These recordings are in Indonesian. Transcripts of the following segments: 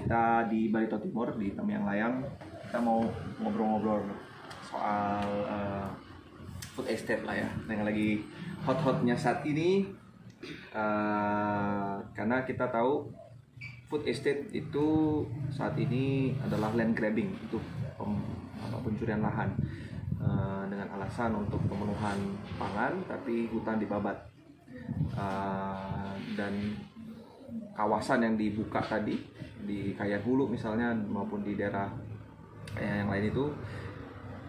Kita di Barito Timur, di Tamiang Layang. Kita mau ngobrol-ngobrol soal food estate lah ya, yang lagi hot-hotnya saat ini. Karena kita tahu food estate itu saat ini adalah land grabbing, itu pencurian lahan dengan alasan untuk pemenuhan pangan, tapi hutan dibabat. Dan kawasan yang dibuka tadi di Kayan Hulu misalnya maupun di daerah yang lain itu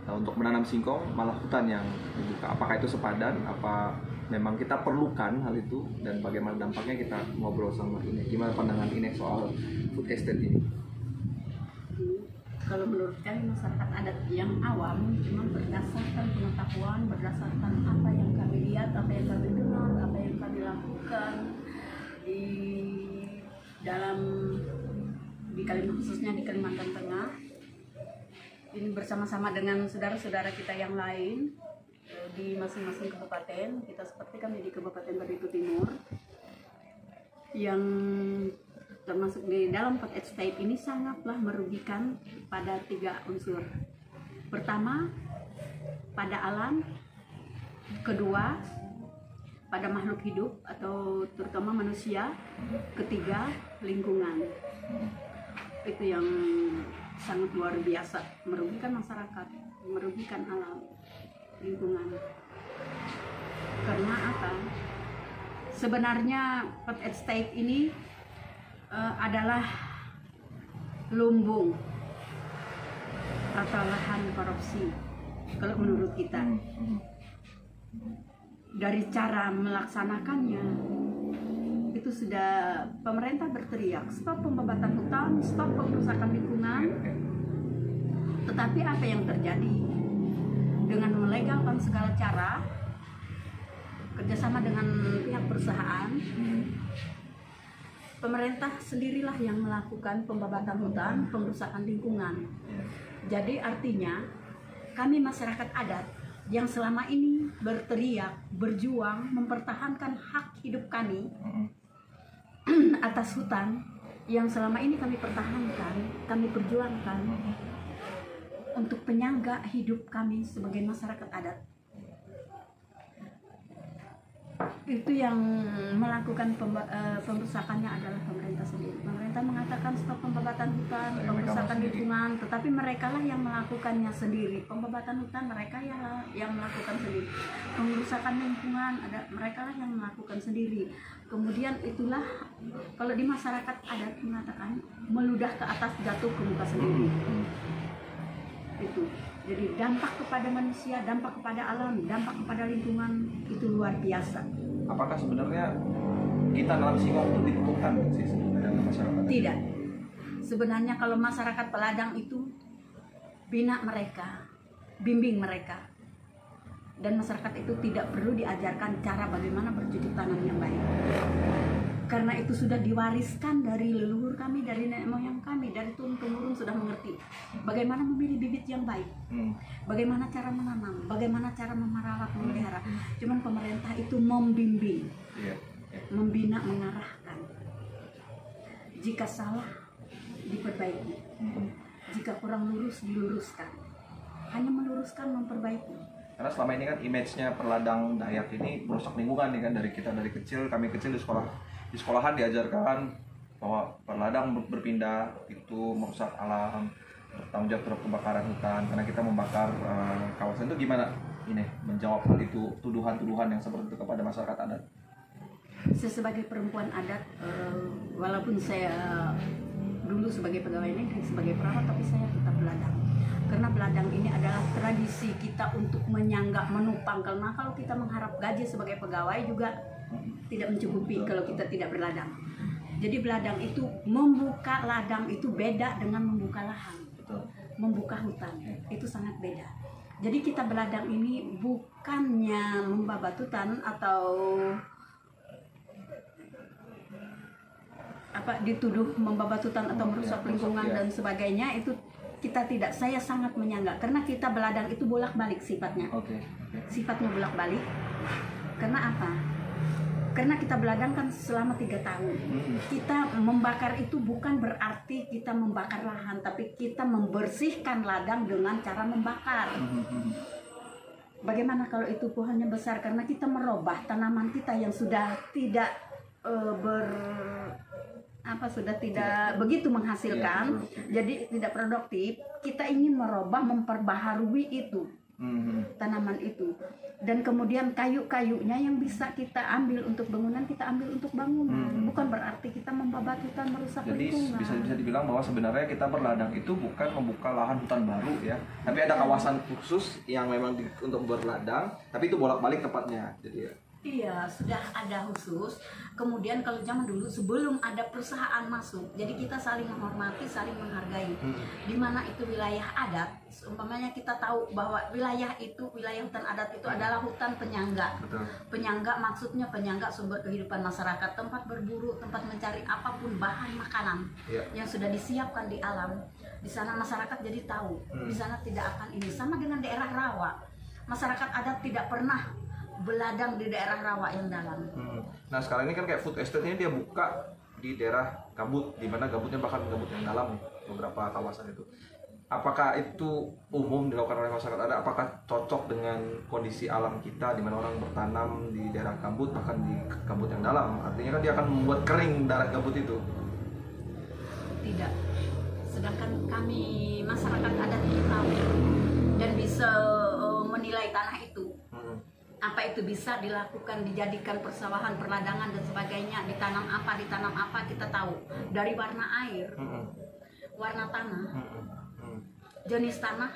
untuk menanam singkong malah hutan yang dibuka. Apakah itu sepadan? Apa memang kita perlukan hal itu, dan bagaimana dampaknya? Kita ngobrol sama ini. Gimana pandangan ini soal food estate ini? Kalau menurut kami masyarakat adat yang awam, cuma berdasarkan pengetahuan, berdasarkan apa yang kami lihat, apa yang kami dengar, apa yang kami lakukan di Kalimantan, khususnya di Kalimantan Tengah. Ini bersama-sama dengan saudara-saudara kita yang lain di masing-masing kabupaten. Kita seperti kami di Kabupaten Barito Timur, yang termasuk di dalam food estate ini sangatlah merugikan pada 3 unsur. Pertama, pada alam. Kedua, pada makhluk hidup atau terutama manusia. Ketiga, lingkungan. Itu yang sangat luar biasa, merugikan masyarakat, merugikan alam, lingkungan. Karena apa? Sebenarnya food estate ini adalah lumbung atau lahan korupsi kalau menurut kita. Dari cara melaksanakannya itu sudah pemerintah berteriak stop pembabatan hutan, stop perusakan lingkungan. Tetapi apa yang terjadi? Dengan melegalkan segala cara, kerjasama dengan pihak perusahaan, pemerintah sendirilah yang melakukan pembabatan hutan, pengrusakan lingkungan. Jadi artinya kami masyarakat adat yang selama ini berteriak, berjuang, mempertahankan hak hidup kami atas hutan yang selama ini kami pertahankan, kami perjuangkan untuk penyangga hidup kami sebagai masyarakat adat. Itu yang melakukan pemrusakannya adalah pemerintah sendiri. Pemerintah mengatakan stop pembabatan hutan, pemrusakan lingkungan, tetapi mereka lah yang melakukannya sendiri. Pembabatan hutan mereka yang melakukan sendiri. Pemrusakan lingkungan mereka lah yang melakukan sendiri. Kemudian itulah kalau di masyarakat adat mengatakan meludah ke atas, jatuh ke muka sendiri. Itu. Jadi dampak kepada manusia, dampak kepada alam, dampak kepada lingkungan itu luar biasa. Apakah sebenarnya kita dalam singkong itu dibutuhkan sih sebenarnya masyarakat? Tidak. Sebenarnya kalau masyarakat peladang itu bina mereka, bimbing mereka. Dan masyarakat itu tidak perlu diajarkan cara bagaimana bercocok tanam yang baik. Karena itu sudah diwariskan dari leluhur kami, dari nenek moyang kami, dari turun-temurun sudah mengerti bagaimana memilih bibit yang baik, bagaimana cara menanam, bagaimana cara memerawat, memelihara. Cuman pemerintah itu membimbing, membina, mengarahkan. Jika salah diperbaiki, jika kurang lurus diluruskan. Hanya meluruskan, memperbaiki. Karena selama ini kan image-nya perladang Dayak ini merusak lingkungan nih kan, dari kita dari kecil, kami kecil di sekolahan diajarkan bahwa perladang berpindah itu merusak alam, bertanggung jawab terhadap kebakaran hutan karena kita membakar kawasan. Itu gimana ini menjawab hal itu, tuduhan-tuduhan yang seperti itu kepada masyarakat adat? Saya sebagai perempuan adat, walaupun saya dulu sebagai pegawai negeri, sebagai perawat, tapi saya tetap beladang. Karena beladang ini adalah tradisi kita untuk menyangga, menupang. Karena kalau kita mengharap gaji sebagai pegawai juga tidak mencukupi kalau kita tidak berladang. Jadi beladang itu, membuka ladang itu beda dengan membuka lahan, membuka hutan, itu sangat beda. Jadi kita beladang ini bukannya membabat hutan atau dituduh membabat hutan atau merusak lingkungan dan sebagainya, itu kita tidak. Saya sangat menyangga karena kita beladang itu bolak-balik sifatnya. Sifatnya bolak-balik. Karena apa? karena kita beladang kan selama 3 tahun. Kita membakar itu bukan berarti kita membakar lahan, tapi kita membersihkan ladang dengan cara membakar. Bagaimana kalau itu pohonnya besar, karena kita merubah tanaman kita yang sudah tidak sudah tidak begitu menghasilkan, jadi tidak produktif. Kita ingin merubah, memperbaharui itu tanaman itu, dan kemudian kayu-kayunya yang bisa kita ambil untuk bangunan, kita ambil untuk bangunan. Bukan berarti kita membabat hutan, merusak lingkungan. Jadi bisa dibilang bahwa sebenarnya kita berladang itu bukan membuka lahan hutan baru ya, tapi ada kawasan khusus yang memang untuk berladang, tapi itu bolak-balik tepatnya. Jadi ya. Iya, sudah ada khusus. Kemudian kalau zaman dulu sebelum ada perusahaan masuk, jadi kita saling menghormati, saling menghargai. Di mana itu wilayah adat, umpamanya kita tahu bahwa wilayah hutan adat itu adalah hutan penyangga. Betul. Penyangga maksudnya penyangga sumber kehidupan masyarakat, tempat berburu, tempat mencari apapun bahan makanan yang sudah disiapkan di alam. Di sana masyarakat jadi tahu, di sana tidak akan ini. Sama dengan daerah rawa, masyarakat adat tidak pernah beladang di daerah rawa yang dalam. Nah sekarang ini kan kayak food estate-nya dia buka di daerah gambut, di mana gambutnya bahkan gambut yang dalam beberapa kawasan itu. Apakah itu umum dilakukan oleh masyarakat adat? Apakah cocok dengan kondisi alam kita di mana orang bertanam di daerah gambut, bahkan di gambut yang dalam? Artinya kan dia akan membuat kering daerah gambut itu. Tidak. Sedangkan kami masyarakat adat itu tahu dan bisa menilai tanah itu. Apa itu bisa dilakukan, dijadikan persawahan, perladangan dan sebagainya, ditanam apa kita tahu dari warna air, warna tanah, jenis tanah.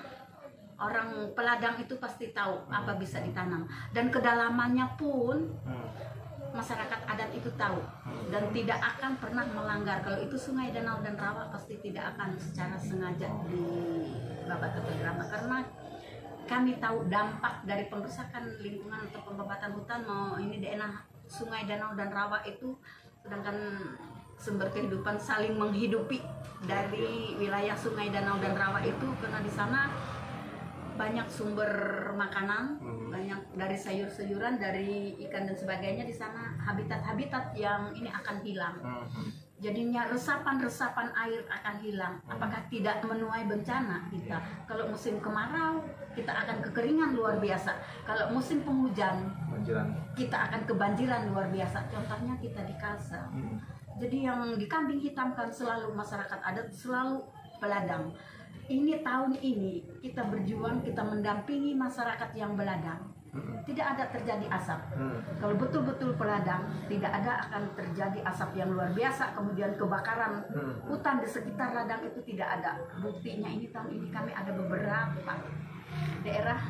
Orang peladang itu pasti tahu apa bisa ditanam, dan kedalamannya pun masyarakat adat itu tahu dan tidak akan pernah melanggar. Kalau itu sungai, danau dan rawa pasti tidak akan secara sengaja dibabat atau dirambat, karena kami tahu dampak dari pemrusakan lingkungan atau pembabatan hutan, mau ini daerah sungai, danau dan rawa itu, sedangkan sumber kehidupan saling menghidupi dari wilayah sungai, danau dan rawa itu, karena di sana banyak sumber makanan, banyak dari sayur-sayuran, dari ikan dan sebagainya. Di sana habitat-habitat yang ini akan hilang. Jadinya resapan-resapan air akan hilang. Apakah tidak menuai bencana kita? Kalau musim kemarau, kita akan kekeringan luar biasa. Kalau musim penghujan, kita akan kebanjiran luar biasa. Contohnya kita di Kalsel. Jadi yang dikambing hitamkan selalu masyarakat adat, selalu peladang. Ini tahun ini kita berjuang, kita mendampingi masyarakat yang beladang. Tidak ada terjadi asap. Kalau betul-betul peladang, tidak ada akan terjadi asap yang luar biasa. Kemudian kebakaran hutan di sekitar ladang itu tidak ada. Buktinya ini tahun ini kami ada beberapa daerah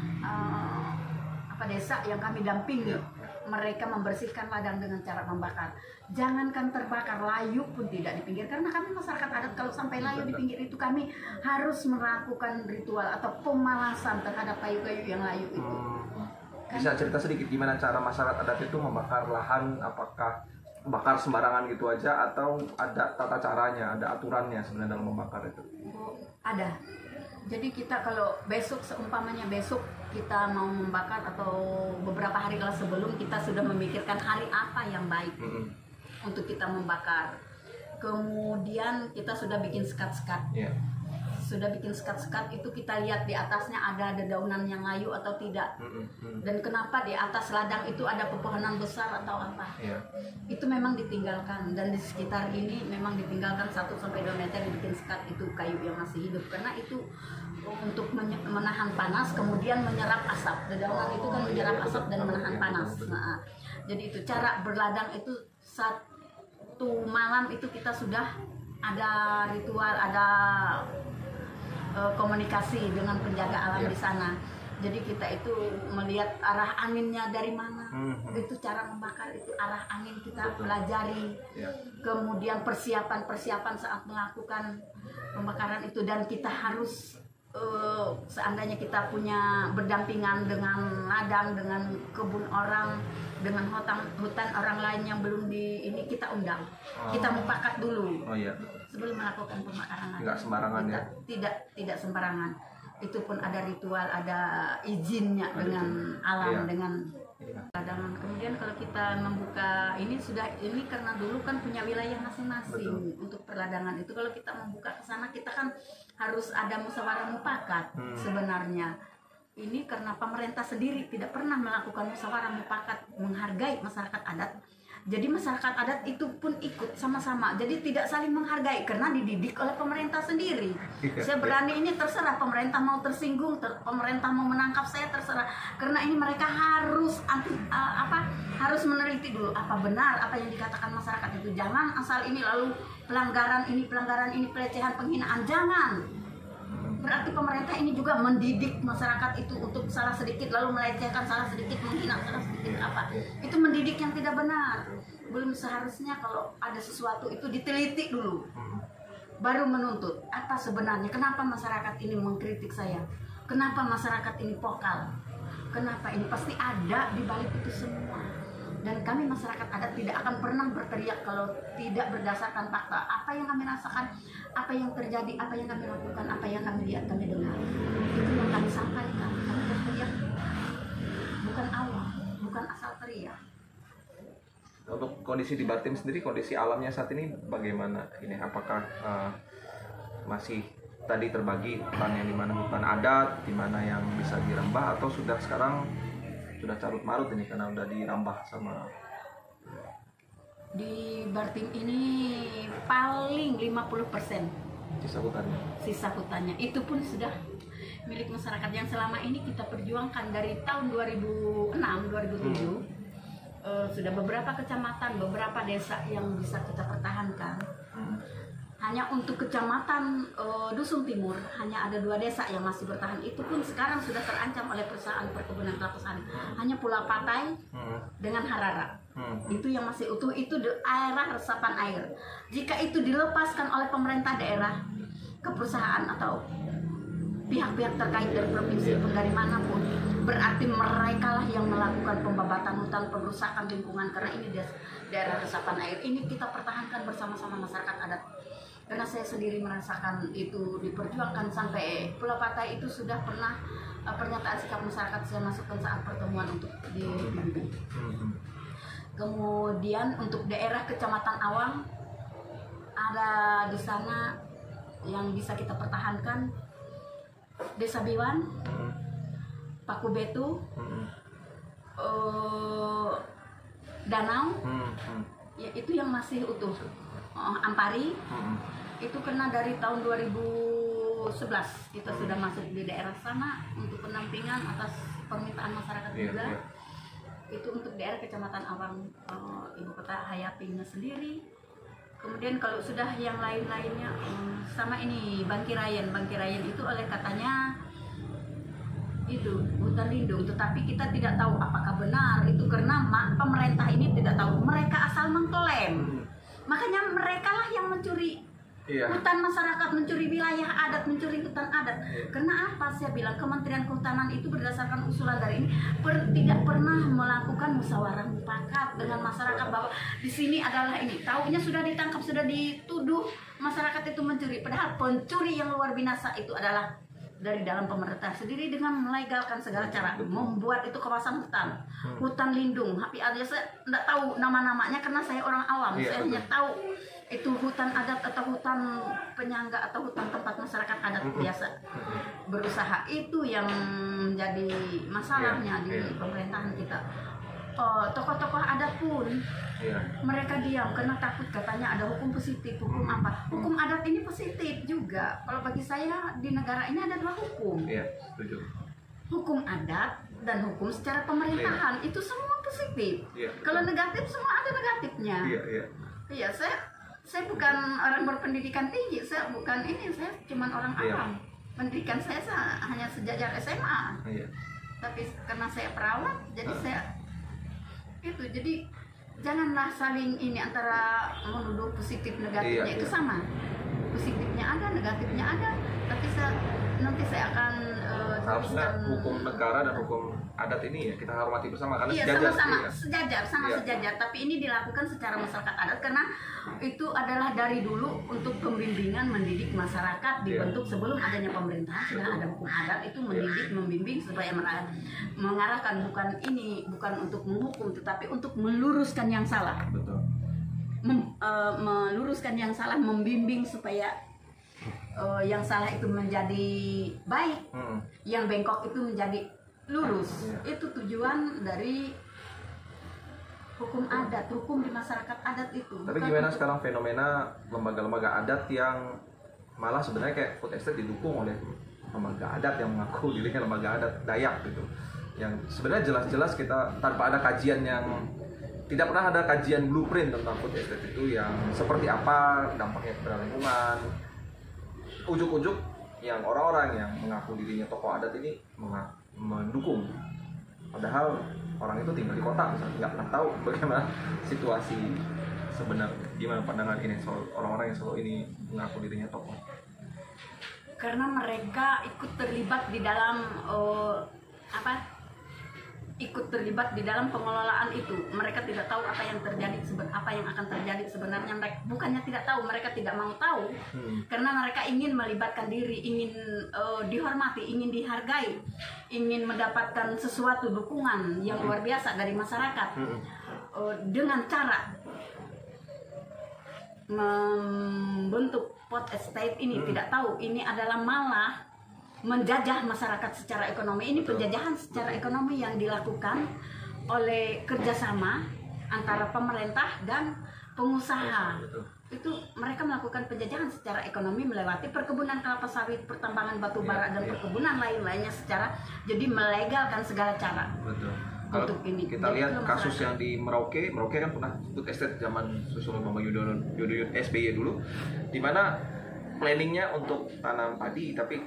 desa yang kami dampingi. Mereka membersihkan ladang dengan cara membakar. Jangankan terbakar, layu pun tidak di pinggir. Karena kami masyarakat adat, kalau sampai layu di pinggir itu, kami harus melakukan ritual atau pemalasan terhadap kayu-kayu yang layu itu. Bisa cerita sedikit gimana cara masyarakat adat itu membakar lahan? Apakah bakar sembarangan gitu aja, atau ada tata caranya, ada aturannya sebenarnya dalam membakar itu? Ada. Jadi kita kalau besok, seumpamanya besok kita mau membakar, atau beberapa hari sebelum, kita sudah memikirkan hari apa yang baik untuk kita membakar. Kemudian kita sudah bikin sekat-sekat. Sudah bikin sekat-sekat itu, kita lihat di atasnya ada dedaunan yang layu atau tidak. Dan kenapa di atas ladang itu ada pepohonan besar atau apa. Itu memang ditinggalkan, dan di sekitar ini memang ditinggalkan 1-2 meter dibikin sekat, itu kayu yang masih hidup, karena itu untuk menahan panas, kemudian menyerap asap. Dedaunan itu kan menyerap asap dan menahan panas. Nah, jadi itu cara berladang itu. Satu malam itu kita sudah ada ritual, ada komunikasi dengan penjaga alam di sana. Jadi kita itu melihat arah anginnya dari mana. Itu cara membakar, itu arah angin kita pelajari. Kemudian persiapan saat melakukan pembakaran itu, dan kita harus seandainya kita punya berdampingan dengan ladang, dengan kebun orang, dengan hutan orang lain yang belum di ini, kita undang. Kita mufakat dulu. Sebelum melakukan pembakaran. Tidak sembarangan ya? Tidak sembarangan. itu pun ada ritual, ada izinnya dengan alam, dengan peladangan. Kemudian kalau kita membuka ini karena dulu kan punya wilayah masing-masing. Untuk perladangan itu kalau kita membuka ke sana kita kan harus ada musyawarah mufakat sebenarnya. Ini karena pemerintah sendiri tidak pernah melakukan musyawarah mufakat menghargai masyarakat adat. Jadi masyarakat adat itu pun ikut sama-sama. Jadi tidak saling menghargai karena dididik oleh pemerintah sendiri. Saya berani ini terserah, pemerintah mau tersinggung, pemerintah mau menangkap saya terserah. Karena ini mereka harus harus meneliti dulu apa benar apa yang dikatakan masyarakat itu. Jangan asal ini lalu pelanggaran ini, pelecehan, penghinaan, jangan. Berarti pemerintah ini juga mendidik masyarakat itu untuk salah sedikit lalu melecehkan, salah sedikit menghina, salah sedikit apa. Itu mendidik yang tidak benar. Belum seharusnya kalau ada sesuatu itu diteliti dulu. Baru menuntut. Apa sebenarnya? Kenapa masyarakat ini mengkritik saya? Kenapa masyarakat ini vokal? Kenapa ini? Pasti ada di balik itu semua. Dan kami masyarakat adat tidak akan pernah berteriak kalau tidak berdasarkan fakta. Apa yang kami rasakan, apa yang terjadi, apa yang kami lakukan, apa yang kami lihat, kami dengar. Itu yang kami sampaikan. Kami berteriak bukan awal, bukan asal teriak. Untuk kondisi di Batim sendiri, kondisi alamnya saat ini bagaimana? Ini apakah masih tadi terbagi hutan yang dimana hutan adat, dimana yang bisa dirambah, atau sudah sekarang sudah carut marut ini karena udah dirambah sama? Di Batim ini paling 50% sisa hutannya itu pun sudah milik masyarakat yang selama ini kita perjuangkan dari tahun 2006 2007. Sudah beberapa kecamatan, beberapa desa yang bisa kita pertahankan. Hanya untuk kecamatan Dusun Timur hanya ada 2 desa yang masih bertahan. Itu pun sekarang sudah terancam oleh perusahaan perkebunan kelapa sawit. Hanya Pulau Patai dengan Harara. Itu yang masih utuh, itu daerah resapan air. Jika itu dilepaskan oleh pemerintah daerah ke perusahaan atau pihak-pihak terkait dari provinsi pun dari manapun, berarti mereka lah yang melakukan pembabatan hutan, perusakan lingkungan, karena ini daerah resapan air. Ini kita pertahankan bersama-sama masyarakat adat. Karena saya sendiri merasakan itu diperjuangkan sampai Pulau Patai itu sudah pernah pernyataan sikap masyarakat saya masukkan saat pertemuan untuk dibimbing. Kemudian untuk daerah Kecamatan Awang ada di sana yang bisa kita pertahankan, Desa Biwan, Pakubetu, Danau, ya itu yang masih utuh. Ampari itu kena dari tahun 2011 kita sudah masuk di daerah sana untuk pendampingan atas permintaan masyarakat juga. Itu untuk daerah Kecamatan Awang, ibu kota Hayapinya sendiri. Kemudian kalau sudah yang lain-lainnya sama ini Bangkirayan itu oleh katanya itu hutan lindung, tetapi kita tidak tahu apakah benar itu karena pemerintah ini tidak tahu, mereka asal mengklaim. Makanya mereka lah yang mencuri hutan masyarakat, mencuri wilayah adat, mencuri hutan adat. Karena apa? Saya bilang Kementerian Kehutanan itu berdasarkan usulan dari ini tidak pernah melakukan musyawarah mufakat dengan masyarakat bahwa di sini adalah ini. Taunya sudah ditangkap, sudah dituduh masyarakat itu mencuri. Padahal pencuri yang luar binasa itu adalah dari dalam pemerintah sendiri dengan melegalkan segala cara membuat itu kawasan hutan lindung. Tapi saya tidak tahu nama-namanya karena saya orang awam. Saya hanya tahu itu hutan adat atau hutan penyangga atau hutan tempat masyarakat adat biasa berusaha. Itu yang menjadi masalahnya di pemerintahan kita. Tokoh-tokoh adat pun mereka diam karena takut, katanya ada hukum positif, hukum apa? Hukum adat ini positif juga. Kalau bagi saya di negara ini ada 2 hukum. Hukum adat dan hukum secara pemerintahan itu semua positif. Kalau negatif semua ada negatifnya. Iya, saya bukan orang berpendidikan tinggi, saya bukan ini, saya cuma orang awam. Pendidikan saya hanya sejajar SMA. Tapi karena saya perawat, jadi saya jadi janganlah saling ini antara menuduh positif negatifnya itu sama. Positifnya ada, negatifnya ada. Tapi nanti saya akan Seharusnya hukum negara dan hukum adat ini ya kita hormati bersama karena sejajar. Sama-sama sejajar, sejajar. Tapi ini dilakukan secara masyarakat adat karena itu adalah dari dulu untuk pembimbingan mendidik masyarakat dibentuk sebelum adanya pemerintahan sudah ada hukum adat itu mendidik, membimbing supaya mengarahkan bukan untuk menghukum tetapi untuk meluruskan yang salah. Betul. Meluruskan yang salah, membimbing supaya yang salah itu menjadi baik, yang bengkok itu menjadi lurus. Itu tujuan dari hukum adat, hukum di masyarakat adat itu. Tapi gimana sekarang fenomena lembaga-lembaga adat yang malah sebenarnya kayak food estate didukung oleh lembaga adat yang mengaku dirinya lembaga adat Dayak gitu, yang sebenarnya jelas-jelas kita tanpa ada kajian yang tidak pernah ada kajian blueprint tentang food estate itu yang seperti apa dampaknya kepada lingkungan. Ujuk-ujuk yang orang-orang yang mengaku dirinya tokoh adat ini mendukung, padahal orang itu tinggal di kota misalnya, nggak pernah tahu bagaimana situasi sebenarnya. Gimana pandangan ini soal orang-orang yang selalu ini mengaku dirinya tokoh? Karena mereka ikut terlibat di dalam ikut terlibat di dalam pengelolaan itu. Mereka tidak tahu apa yang terjadi, apa yang akan terjadi sebenarnya. Mereka bukannya tidak tahu, mereka tidak mau tahu. Karena mereka ingin melibatkan diri, ingin dihormati, ingin dihargai, ingin mendapatkan sesuatu dukungan yang luar biasa dari masyarakat. Dengan cara membentuk pot estate ini, tidak tahu ini adalah malah menjajah masyarakat secara ekonomi. Ini penjajahan secara ekonomi yang dilakukan oleh kerjasama antara pemerintah dan pengusaha. Itu mereka melakukan penjajahan secara ekonomi melewati perkebunan kelapa sawit, pertambangan batu bara dan perkebunan lain-lainnya secara jadi melegalkan segala cara. Untuk ini. Kita lihat kasus yang di Merauke kan pernah food estate zaman Susilo Bambang Yudhoyono SBY dulu, di mana planningnya untuk tanam padi, tapi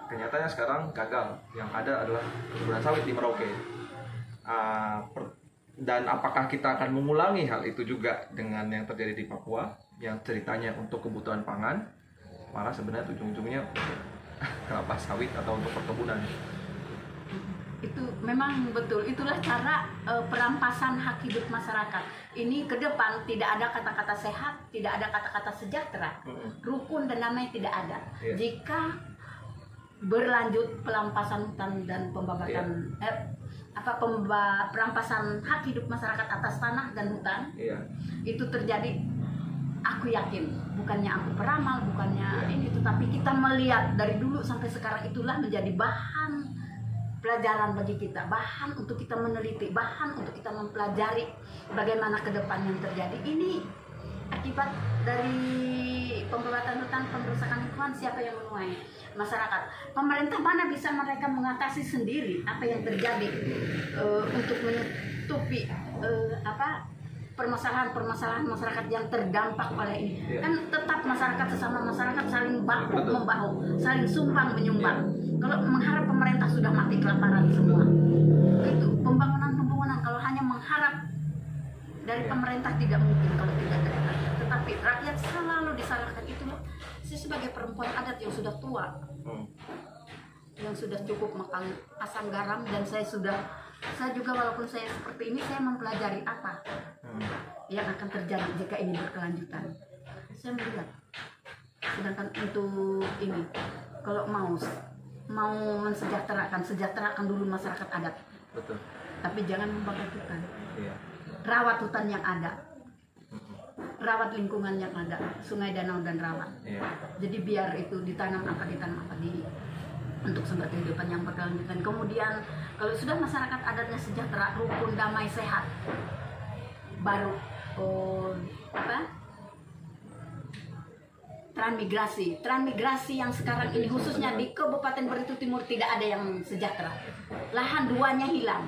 kenyataannya sekarang gagal. Yang ada adalah perkebunan sawit di Merauke. Dan apakah kita akan mengulangi hal itu juga dengan yang terjadi di Papua, yang ceritanya untuk kebutuhan pangan, malah sebenarnya ujung-ujungnya kelapa sawit atau untuk perkebunan? Itu memang betul, itulah cara perampasan hak hidup masyarakat. Ini ke depan tidak ada kata-kata sehat, tidak ada kata-kata sejahtera, rukun dan damai tidak ada. Jika berlanjut perampasan hutan dan pembabakan perampasan hak hidup masyarakat atas tanah dan hutan, itu terjadi. Aku yakin, bukannya aku peramal, bukannya ini, tetapi kita melihat dari dulu sampai sekarang itulah menjadi bahan pelajaran bagi kita, bahan untuk kita meneliti, bahan untuk kita mempelajari bagaimana ke depan yang terjadi. Ini akibat dari pembakaran hutan, perusakan lingkungan. Siapa yang menuai? Masyarakat. Pemerintah mana bisa mereka mengatasi sendiri apa yang terjadi untuk menutupi permasalahan masyarakat yang terdampak oleh ini. Kan tetap masyarakat sesama masyarakat saling bahu membahu, saling sumbang menyumbang. Kalau mengharap pemerintah sudah mati kelaparan semua. Itu pembangunan kalau hanya mengharap dari pemerintah tidak mungkin kalau tidak dari rakyat. Tetapi rakyat selalu disalahkan. Itu loh. Saya sebagai perempuan adat yang sudah tua, yang sudah cukup makan asam garam, dan saya juga walaupun saya seperti ini, saya mempelajari apa yang akan terjadi jika ini berkelanjutan. Saya melihat, sedangkan untuk ini, kalau mau sejahterakan dulu masyarakat adat. Betul. Tapi jangan membakar hutan. Rawat hutan yang ada, rawat lingkungan yang ada, sungai, danau dan rawa. Jadi biar itu ditanam apa untuk sumber kehidupan yang berkelanjutan. Kemudian kalau sudah masyarakat adatnya sejahtera, rukun, damai, sehat, baru transmigrasi yang sekarang ini khususnya di Kabupaten Barito Timur tidak ada yang sejahtera. Lahan duanya hilang.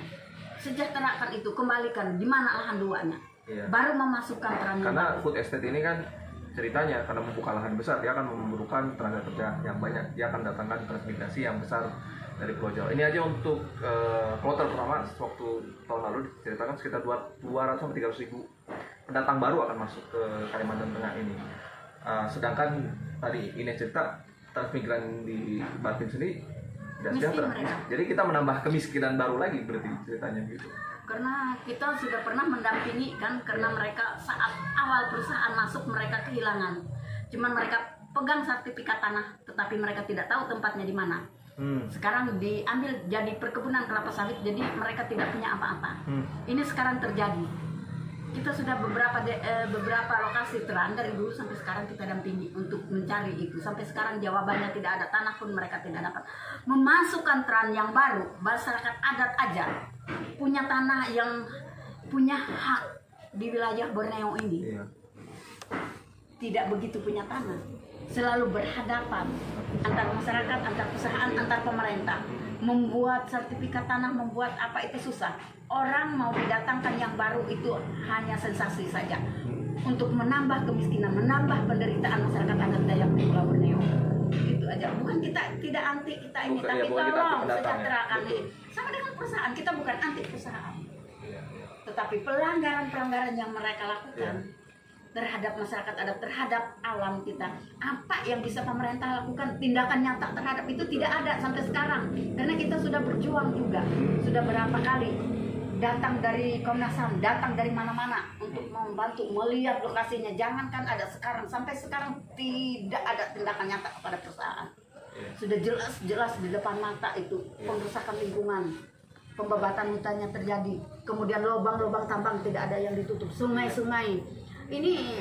Sejahterakan itu, kembalikan di mana lahan duanya. Baru memasukkan transmigrasi. Karena food estate ini kan ceritanya karena membuka lahan besar, dia akan memerlukan tenaga kerja yang banyak. Dia akan datangkan transmigrasi yang besar dari Pulau Jawa. Ini aja untuk kloter pertama waktu tahun lalu diceritakan sekitar 200-300 ribu pendatang baru akan masuk ke Kalimantan Tengah ini. Sedangkan tadi ini cerita transmigran di Banten sendiri tidak miskin sejahtera. mereka. Jadi kita menambah kemiskinan baru lagi berarti ceritanya gitu. Karena kita sudah pernah mendampingi kan, karena mereka saat awal perusahaan masuk mereka kehilangan. Cuman mereka pegang sertifikat tanah, tetapi mereka tidak tahu tempatnya di mana. Sekarang diambil jadi perkebunan kelapa sawit, jadi mereka tidak punya apa-apa. Ini sekarang terjadi. Kita sudah beberapa lokasi terang dari dulu sampai sekarang kita dampingi untuk mencari itu. Sampai sekarang jawabannya tidak ada, tanah pun mereka tidak dapat. Memasukkan teran yang baru, masyarakat adat aja punya tanah yang punya hak di wilayah Borneo ini. Tidak begitu punya tanah. Selalu berhadapan antar masyarakat, antar perusahaan, antar pemerintah. Membuat sertifikat tanah, membuat apa itu susah. Orang mau didatangkan yang baru itu hanya sensasi saja. Untuk menambah kemiskinan, menambah penderitaan masyarakat adat Dayak di Pulau Borneo. Itu aja. Bukan kita tidak anti kita ini, tapi tolong sejahterakan ini. Sama dengan perusahaan, kita bukan anti perusahaan. Tetapi pelanggaran-pelanggaran yang mereka lakukan terhadap masyarakat adat, terhadap alam kita, apa yang bisa pemerintah lakukan, tindakan nyata terhadap itu tidak ada sampai sekarang. Karena kita sudah berjuang juga, sudah berapa kali datang dari Komnas HAM, datang dari mana-mana untuk membantu melihat lokasinya. Jangankan ada sekarang, sampai sekarang tidak ada tindakan nyata kepada perusahaan. Sudah jelas-jelas di depan mata itu pengrusakan lingkungan, pembabatan hutannya terjadi, kemudian lubang-lubang tambang tidak ada yang ditutup, sungai-sungai. Ini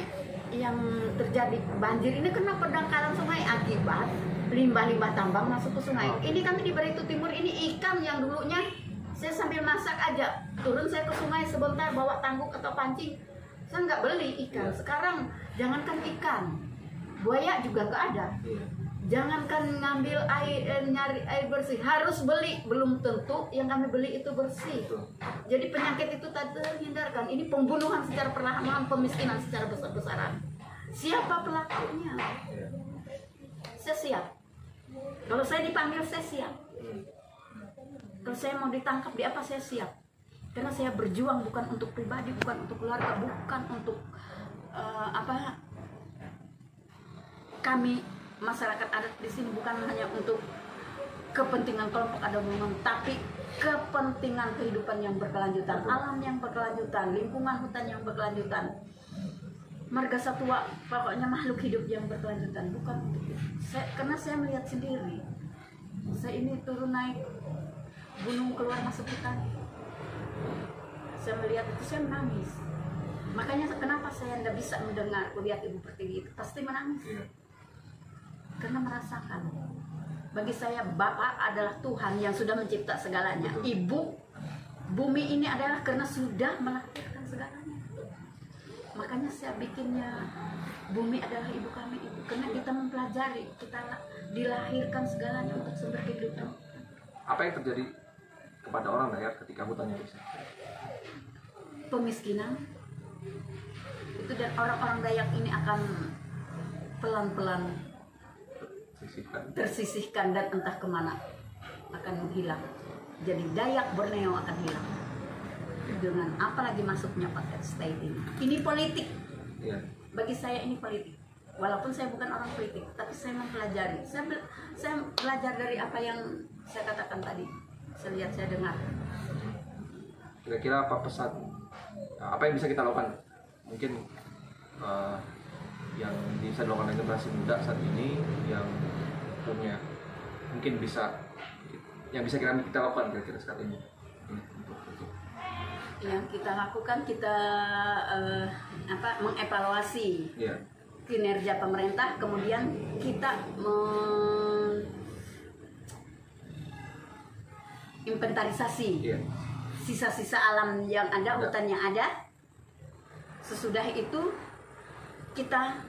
yang terjadi banjir ini kena pendangkalan sungai akibat limbah-limbah tambang masuk ke sungai. Ini kami di Barito Timur ini ikan yang dulunya saya sambil masak aja turun saya ke sungai sebentar bawa tangguh atau pancing, saya nggak beli ikan. Sekarang jangankan ikan, buaya juga nggak ada. Jangankan ngambil air, nyari air bersih, harus beli. Belum tentu yang kami beli itu bersih. Jadi penyakit itu tak terhindarkan. Ini pembunuhan secara perlahan-lahan, pemiskinan secara besar-besaran. Siapa pelakunya? Saya siap. Kalau saya dipanggil, saya siap. Kalau saya mau ditangkap di apa, saya siap. Karena saya berjuang bukan untuk pribadi, bukan untuk keluarga, bukan untuk kami masyarakat adat di sini, bukan hanya untuk kepentingan kelompok adat umum, tapi kepentingan kehidupan yang berkelanjutan, alam yang berkelanjutan, lingkungan hutan yang berkelanjutan, marga satwa, pokoknya makhluk hidup yang berkelanjutan. Bukan untuk itu. Karena saya melihat sendiri, saya ini turun naik gunung keluar masuk hutan, saya melihat itu, saya menangis. Makanya kenapa saya tidak bisa mendengar kuliah Ibu Pertiwi itu, pasti menangis. Karena merasakan, bagi saya Bapak adalah Tuhan yang sudah mencipta segalanya. Ibu, bumi ini adalah karena sudah melahirkan segalanya. Makanya saya bikinnya bumi adalah ibu kami itu, karena kita mempelajari, kita dilahirkan segalanya untuk sumber kehidupan. Apa yang terjadi kepada orang Dayak ketika hutannya rusak? Pemiskinan itu, dan orang-orang Dayak ini akan pelan-pelan tersisihkan dan entah kemana akan menghilang. Jadi Dayak Borneo akan hilang dengan apalagi masuknya paket state ini. Ini politik. Bagi saya ini politik. Walaupun saya bukan orang politik, tapi saya mempelajari. Saya belajar dari apa yang saya katakan tadi. Saya lihat, saya dengar. Kira-kira apa pesan? Apa yang bisa kita lakukan? Mungkin yang bisa dilakukan generasi muda saat ini yang punya, mungkin bisa, yang bisa kita lakukan kira-kira saat ini. Yang kita lakukan, kita mengevaluasi kinerja pemerintah, kemudian kita inventarisasi sisa-sisa alam yang ada, hutan yang ada. Sesudah itu kita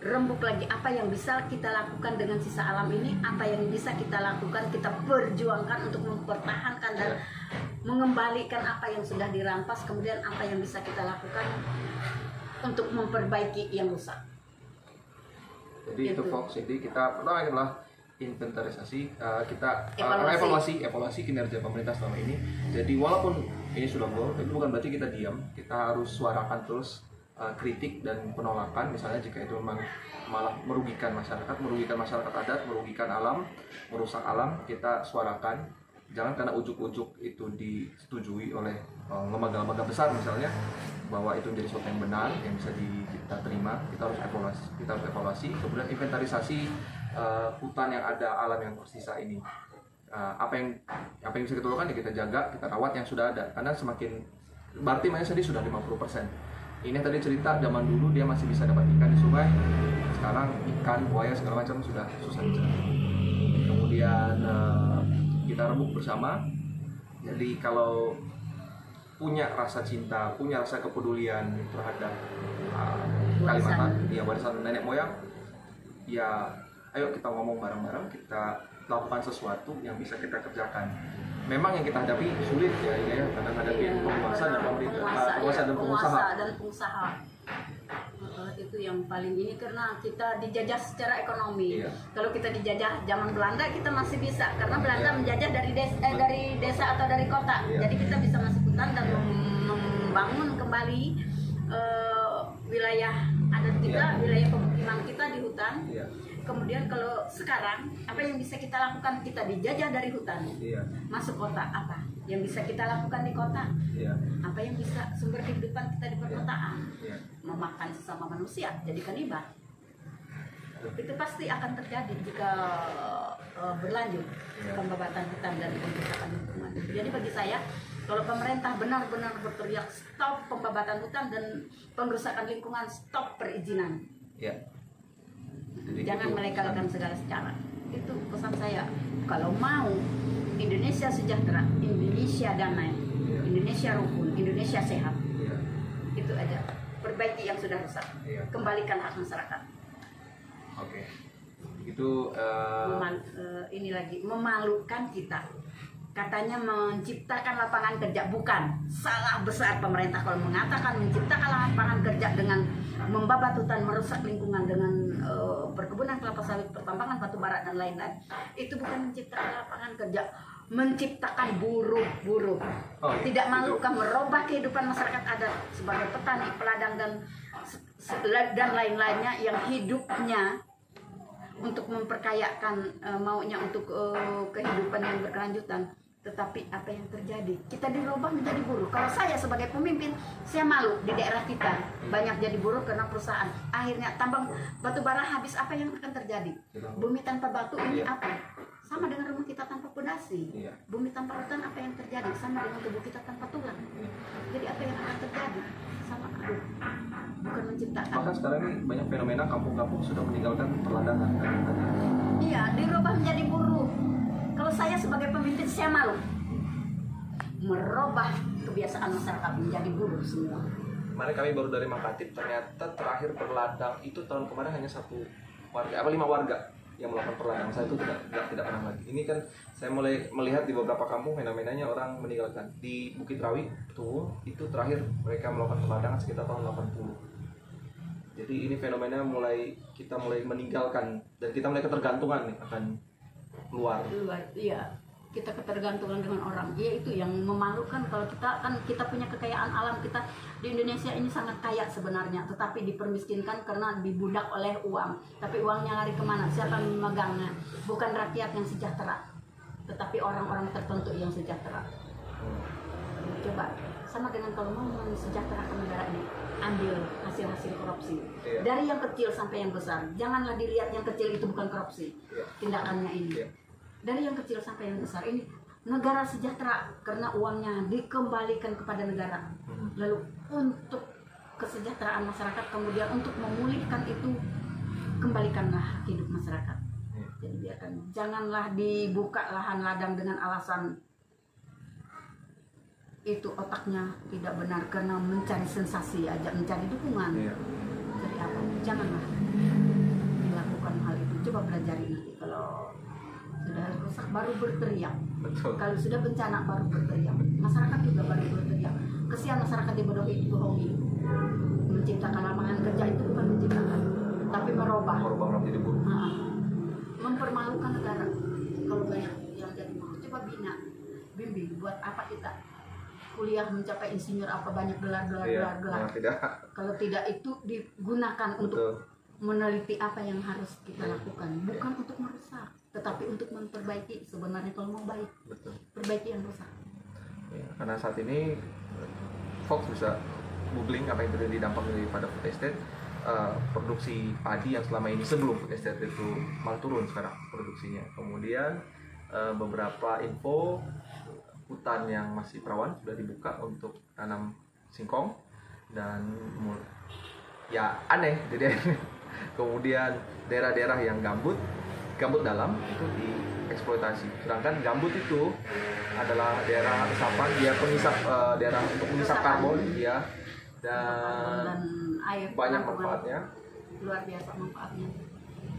rembuk lagi apa yang bisa kita lakukan dengan sisa alam ini, apa yang bisa kita lakukan, kita perjuangkan untuk mempertahankan dan mengembalikan apa yang sudah dirampas, kemudian apa yang bisa kita lakukan untuk memperbaiki yang rusak. Jadi itu Fox, jadi kita pertama adalah inventarisasi, kita evaluasi kinerja pemerintah selama ini. Jadi walaupun ini sudah goal, itu bukan berarti kita diam, kita harus suarakan terus kritik dan penolakan, misalnya jika itu memang malah merugikan masyarakat adat, merugikan alam, merusak alam, kita suarakan. Jangan karena ujuk-ujuk itu disetujui oleh lembaga-lembaga besar misalnya bahwa itu menjadi sesuatu yang benar yang bisa kita terima. Kita harus evaluasi, kemudian inventarisasi hutan yang ada, alam yang tersisa ini. Apa yang bisa kita lakukan ya kita jaga, kita rawat yang sudah ada, karena semakin berarti mainnya tadi sudah 50%. Ini tadi cerita zaman dulu dia masih bisa dapat ikan di sungai, sekarang ikan, buaya segala macam sudah susah dicari. Kemudian kita rembuk bersama. Jadi kalau punya rasa cinta, punya rasa kepedulian terhadap Kalimantan, ya warisan nenek moyang, ya ayo kita ngomong bareng-bareng, kita lakukan sesuatu yang bisa kita kerjakan. Memang yang kita hadapi sulit ya, karena hadapi penguasa dan pengusaha. Itu yang paling ini, karena kita dijajah secara ekonomi. Kalau kita dijajah zaman Belanda kita masih bisa, karena Belanda menjajah dari desa atau dari kota. Jadi kita bisa masuk hutan dan membangun kembali wilayah adat kita, wilayah pemukiman kita di hutan. Kemudian kalau sekarang apa yang bisa kita lakukan? Kita dijajah dari hutan, masuk kota. Apa yang bisa kita lakukan di kota? Apa yang bisa sumber kehidupan kita di perkotaan? Memakan sesama manusia, jadi kanibal. Itu pasti akan terjadi jika berlanjut pembabatan hutan dan pembukaan lingkungan. Jadi bagi saya, kalau pemerintah benar-benar berteriak stop pembabatan hutan dan pengrusakan lingkungan, stop perizinan. Jangan melegalkan segala cara. Itu pesan saya. Kalau mau Indonesia sejahtera, Indonesia damai, Indonesia rukun, Indonesia sehat, itu aja. Perbaiki yang sudah rusak, kembalikan hak masyarakat. Oke. Itu ini lagi memalukan kita. Katanya menciptakan lapangan kerja, bukan. Salah besar pemerintah kalau mengatakan menciptakan lapangan kerja dengan membabat hutan, merusak lingkungan dengan perkebunan kelapa sawit, pertambangan batu bara dan lain-lain. Itu bukan menciptakan lapangan kerja, menciptakan buruh-buruh. Tidak malukah merubah kehidupan masyarakat adat sebagai petani, peladang dan lain-lainnya yang hidupnya untuk memperkayakan, maunya untuk kehidupan yang berkelanjutan. Tetapi apa yang terjadi? Kita dirubah menjadi buruh. Kalau saya sebagai pemimpin, saya malu di daerah kita banyak jadi buruh karena perusahaan. Akhirnya tambang batu bara habis, apa yang akan terjadi? Bumi tanpa batu ini apa? Sama dengan rumah kita tanpa pondasi. Bumi tanpa hutan, apa yang terjadi? Sama dengan tubuh kita tanpa tulang. Jadi apa yang akan terjadi? Sama, bukan menciptakan. Maka sekarang ini banyak fenomena kampung-kampung sudah meninggalkan perladangan. Iya, dirubah menjadi buruh. Kalau saya sebagai pemimpin, saya malu merubah kebiasaan masyarakat menjadi buruh semua. Kemarin kami baru dari Makatit, ternyata terakhir berladang itu tahun kemarin hanya 5 warga yang melakukan perladangan. Saya itu tidak pernah lagi. Ini kan saya mulai melihat di beberapa kampung fenomenanya orang meninggalkan. Di Bukit Rawi itu terakhir mereka melakukan perladangan sekitar tahun 80. Jadi ini fenomena kita mulai meninggalkan, dan kita mulai ketergantungan nih akan luar. Iya, kita ketergantungan dengan orang. Iya, itu yang memalukan. Kalau kita punya kekayaan alam, kita di Indonesia ini sangat kaya sebenarnya, tetapi dipermiskinkan karena dibudak oleh uang. Tapi uangnya lari kemana? Siapa yang memegangnya? Bukan rakyat yang sejahtera, tetapi orang-orang tertentu yang sejahtera. Coba sama dengan kalau mau mensejahterakan negara ini, ambil hasil-hasil korupsi dari yang kecil sampai yang besar. Janganlah dilihat yang kecil itu bukan korupsi, tindakannya ini. Dari yang kecil sampai yang besar, ini negara sejahtera karena uangnya dikembalikan kepada negara. Lalu untuk kesejahteraan masyarakat, kemudian untuk memulihkan itu, kembalikanlah hidup masyarakat. Jadi biarkan, janganlah dibuka lahan ladang dengan alasan itu otaknya tidak benar karena mencari sensasi aja, mencari dukungan. Jadi apa? Janganlah dilakukan hal itu. Coba pelajari nanti. Kalau sudah rusak baru berteriak. Betul. Kalau sudah bencana baru berteriak. Masyarakat juga baru berteriak. Kesian masyarakat dibohongi. Menciptakan lapangan kerja itu bukan menciptakan, tapi merubah orang jadi buruh. Mempermalukan negara. Kalau banyak yang jadi buruh, coba bimbing. Buat apa kita kuliah mencapai insinyur apa banyak gelar. Tidak. Kalau tidak itu digunakan untuk Betul. meneliti apa yang harus kita lakukan, bukan untuk merusak, tetapi untuk memperbaiki. Sebenarnya kalau mau baik, Betul. perbaiki yang rusak. Ya, karena saat ini Fox bisa googling apa yang terjadi dampak daripada food estate. Produksi padi yang selama ini sebelum food estate itu malah turun sekarang produksinya. Kemudian beberapa info hutan yang masih perawan sudah dibuka untuk tanam singkong dan ya aneh jadi kemudian daerah-daerah yang gambut dalam itu dieksploitasi, sedangkan gambut itu adalah daerah resapan, dia pengisap daerah untuk mengisap karbon ya, dan air banyak manfaatnya, luar biasa manfaatnya.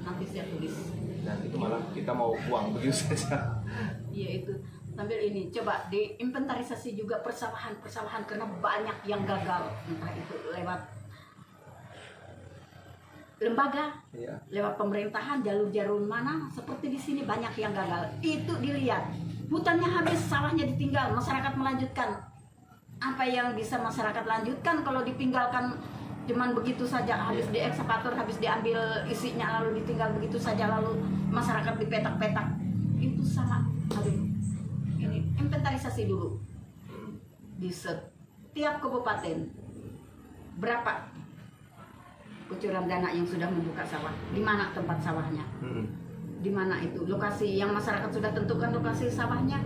Nanti saya tulis. Dan itu malah kita mau buang begitu saja. Iya itu. Sambil ini coba diinventarisasi juga persawahan karena banyak yang gagal, entah itu lewat lembaga, Iya. lewat pemerintahan, jalur-jalur mana seperti di sini banyak yang gagal. Itu dilihat, hutannya habis, sawahnya ditinggal, masyarakat melanjutkan. Apa yang bisa masyarakat lanjutkan kalau ditinggalkan cuman begitu saja, habis diekskavator, habis diambil isinya lalu ditinggal begitu saja, lalu masyarakat dipetak-petak. Itu sama. Aduh, ini inventarisasi dulu di setiap kabupaten berapa kucuran dana yang sudah membuka sawah, di mana tempat sawahnya, di mana itu lokasi yang masyarakat sudah tentukan lokasi sawahnya.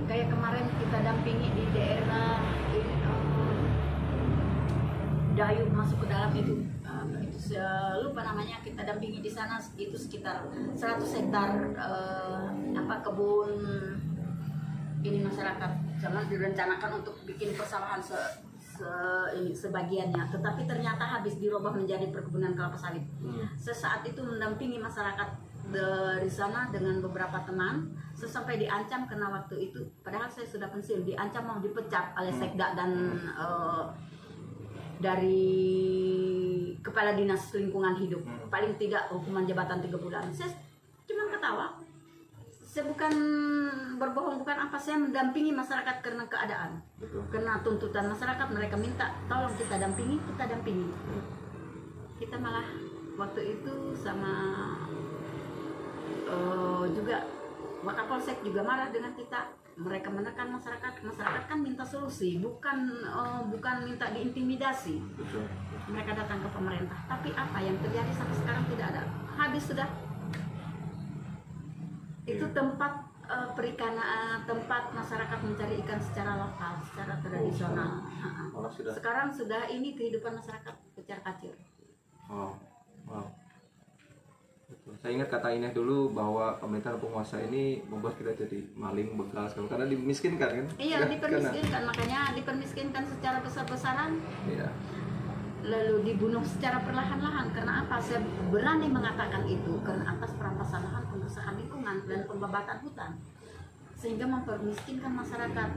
Kayak kemarin kita dampingi di daerah Dayu masuk ke dalam itu lupa namanya, kita dampingi di sana, itu sekitar 100 hektar kebun ini masyarakat, sama direncanakan untuk bikin persawahan sebagiannya, tetapi ternyata habis dirubah menjadi perkebunan kelapa sawit. Sesaat itu mendampingi masyarakat dari sana dengan beberapa teman, sesampai diancam karena waktu itu, padahal saya sudah pensiun, diancam mau dipecat oleh sekda dan dari kepala dinas lingkungan hidup, paling tidak hukuman jabatan 3 bulan. Saya cuma ketawa, saya bukan berbohong, bukan apa, saya mendampingi masyarakat karena keadaan. Betul. Karena tuntutan masyarakat, mereka minta tolong kita dampingi, kita dampingi. Kita malah waktu itu sama juga Wakapolsek juga marah dengan kita. Mereka menekan masyarakat kan minta solusi, bukan minta diintimidasi. Betul. Mereka datang ke pemerintah, tapi apa yang terjadi sampai sekarang tidak ada. Habis sudah. Itu tempat perikanan, tempat masyarakat mencari ikan secara lokal, secara tradisional. Sekarang sudah ini kehidupan masyarakat kecar-kacir. Wow. Betul. Saya ingat kata Ineh dulu bahwa pemerintahan penguasa ini membuat kita jadi maling, begal sekali karena dimiskinkan kan? Iya, dipermiskinkan, makanya dipermiskinkan secara besar-besaran. Iya. Lalu dibunuh secara perlahan-lahan. Karena apa? Saya berani mengatakan itu karena atas perampasan lahan, pengusahaan lingkungan dan pembabatan hutan, sehingga mempermiskinkan masyarakat.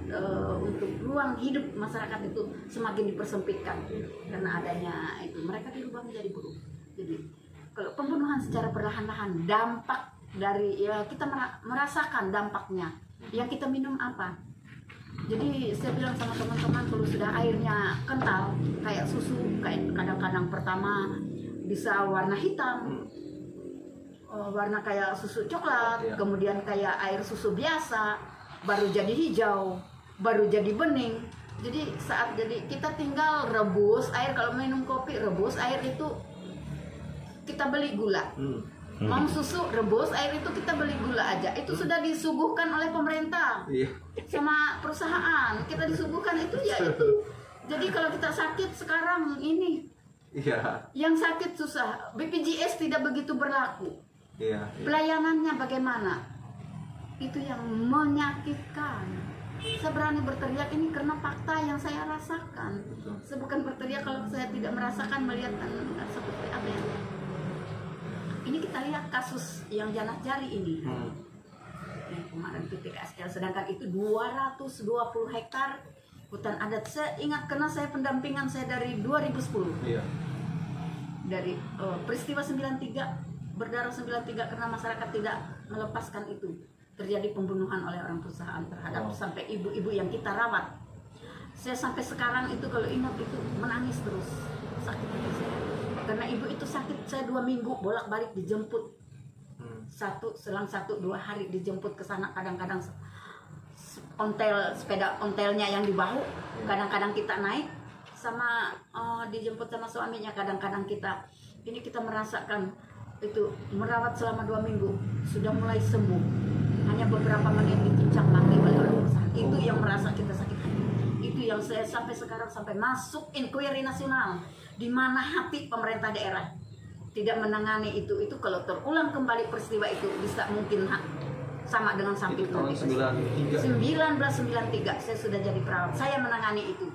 Untuk ruang hidup masyarakat itu semakin dipersempitkan karena adanya itu. Mereka dirubah menjadi buruh. Jadi kalau pembunuhan secara perlahan-lahan, dampak dari kita merasakan dampaknya. Yang kita minum apa? Jadi saya bilang sama teman-teman, kalau sudah airnya kental kayak susu, kayak kadang-kadang pertama bisa warna hitam, warna kayak susu coklat, kemudian kayak air susu biasa, baru jadi hijau, baru jadi bening. Jadi kita tinggal rebus air. Kalau minum kopi, rebus air itu kita beli gula. Mau susu, rebus air itu kita beli gula aja. Itu sudah disuguhkan oleh pemerintah sama perusahaan. Kita disuguhkan itu ya itu. Jadi kalau kita sakit sekarang ini, yang sakit susah. BPJS tidak begitu berlaku. Pelayanannya bagaimana? Itu yang menyakitkan. Saya berani berteriak ini karena fakta yang saya rasakan. Saya bukan berteriak kalau saya tidak merasakan, melihat seperti apa ya. Ini kita lihat kasus yang Janah Jari ini. Yang kemarin PTKSL, sedangkan itu 220 hektar hutan adat. Saya ingat karena saya pendampingan saya dari 2010. Dari peristiwa 93, berdarah 93 karena masyarakat tidak melepaskan itu. Terjadi pembunuhan oleh orang perusahaan terhadap sampai ibu-ibu yang kita rawat. Saya sampai sekarang itu kalau ingat itu menangis terus, sakit hati saya. Karena ibu itu sakit, saya 2 minggu bolak-balik dijemput. Selang 1-2 hari dijemput ke sana, kadang-kadang sepeda ontelnya yang di bahu, kadang-kadang kita naik sama dijemput sama suaminya, kadang-kadang kita merasakan itu merawat selama 2 minggu, sudah mulai sembuh, hanya beberapa menit dicincang mati oleh orang perusahaan. Itu yang merasa kita sakit hati. Itu yang saya sampai sekarang, sampai masuk inquiry nasional, di mana hati pemerintah daerah tidak menangani itu kalau terulang kembali peristiwa itu bisa mungkin sama dengan Sampit tahun 1993 saya sudah jadi perawat, saya menangani itu,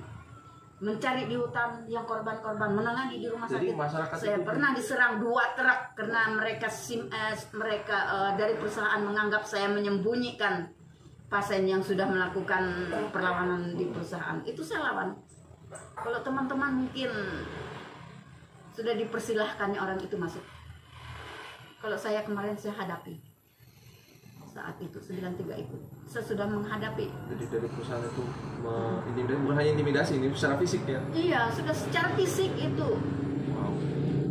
mencari di hutan yang korban-korban, menangani di rumah Jadi sakit. masyarakat Saya pernah diserang 2 truk karena mereka dari perusahaan menganggap saya menyembunyikan pasien yang sudah melakukan perlawanan di perusahaan. Itu saya lawan. Kalau teman-teman mungkin sudah dipersilahkannya orang itu masuk. Kalau saya kemarin saya hadapi saat itu 93 itu saya sudah menghadapi. Jadi dari perusahaan itu bukan hanya intimidasi, ini secara fisik ya? Iya, sudah secara fisik itu. Wow.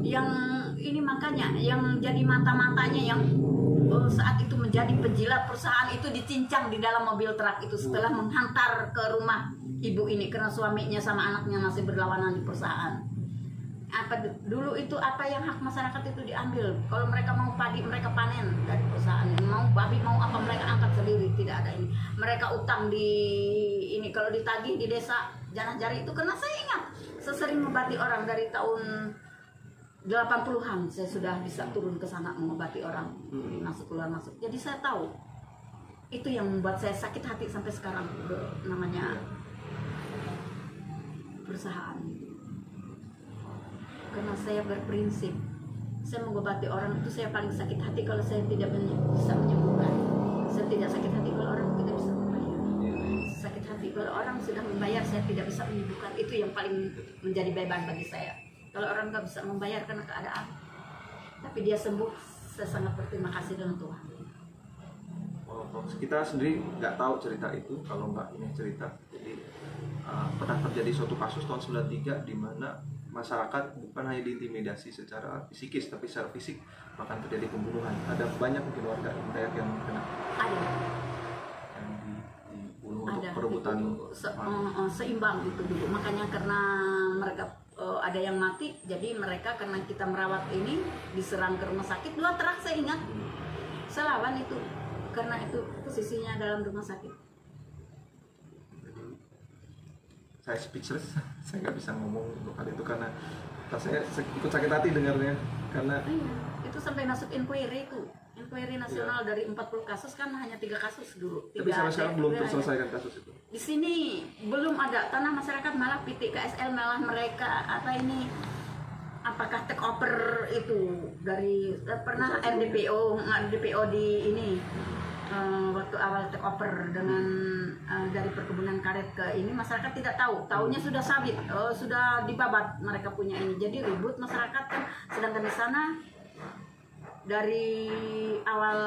Yang ini makanya yang jadi mata-matanya yang saat itu menjadi penjilat perusahaan itu dicincang di dalam mobil truk itu setelah menghantar ke rumah ibu ini karena suaminya sama anaknya masih berlawanan di perusahaan. Dulu itu apa yang hak masyarakat itu diambil. Kalau mereka mau padi mereka panen dari perusahaan, mau babi mau apa mereka angkat sendiri, tidak ada ini. Mereka utang di ini kalau ditagih di desa Janah Jari itu, karena saya ingat saya sering mengobati orang dari tahun 80-an saya sudah bisa turun ke sana mengobati orang masuk keluar masuk. Jadi saya tahu itu yang membuat saya sakit hati sampai sekarang, namanya perusahaan. Karena saya berprinsip, saya mengobati orang itu saya paling sakit hati kalau saya tidak bisa menyembuhkan. Saya tidak sakit hati kalau orang tidak bisa membayar. Sakit hati kalau orang sudah membayar saya tidak bisa menyembuhkan. Itu yang paling menjadi beban bagi saya. Kalau orang nggak bisa membayar karena keadaan, tapi dia sembuh, saya sangat berterima kasih dengan Tuhan. Kita sendiri nggak tahu cerita itu kalau nggak ini cerita. Jadi pernah terjadi suatu kasus tahun 93 di mana masyarakat bukan hanya diintimidasi secara psikis tapi secara fisik, bahkan terjadi pembunuhan. Ada banyak mungkin warga yang kena. Ada. Yang dibunuh untuk Ada, perebutan seimbang itu dulu. Makanya karena mereka ada yang mati, jadi mereka karena kita merawat ini diserang ke rumah sakit 2 truk saya ingat. Saya lawan itu karena itu posisinya dalam rumah sakit. Saya speechless, saya nggak bisa ngomong untuk hal itu karena saya ikut sakit hati dengarnya karena itu sampai masuk inquiry nasional dari 40 kasus kan hanya 3 kasus dulu. Tapi sampai sekarang belum terselesaikan kasus itu. Di sini belum ada tanah masyarakat, malah PT KSL malah mereka apakah take over itu dari pernah DPO di ini waktu awal take over dengan dari perkebunan karet ke ini, masyarakat tidak tahu, taunya sudah sabit, sudah dibabat mereka punya ini, jadi ribut masyarakat kan. Sedangkan di sana dari awal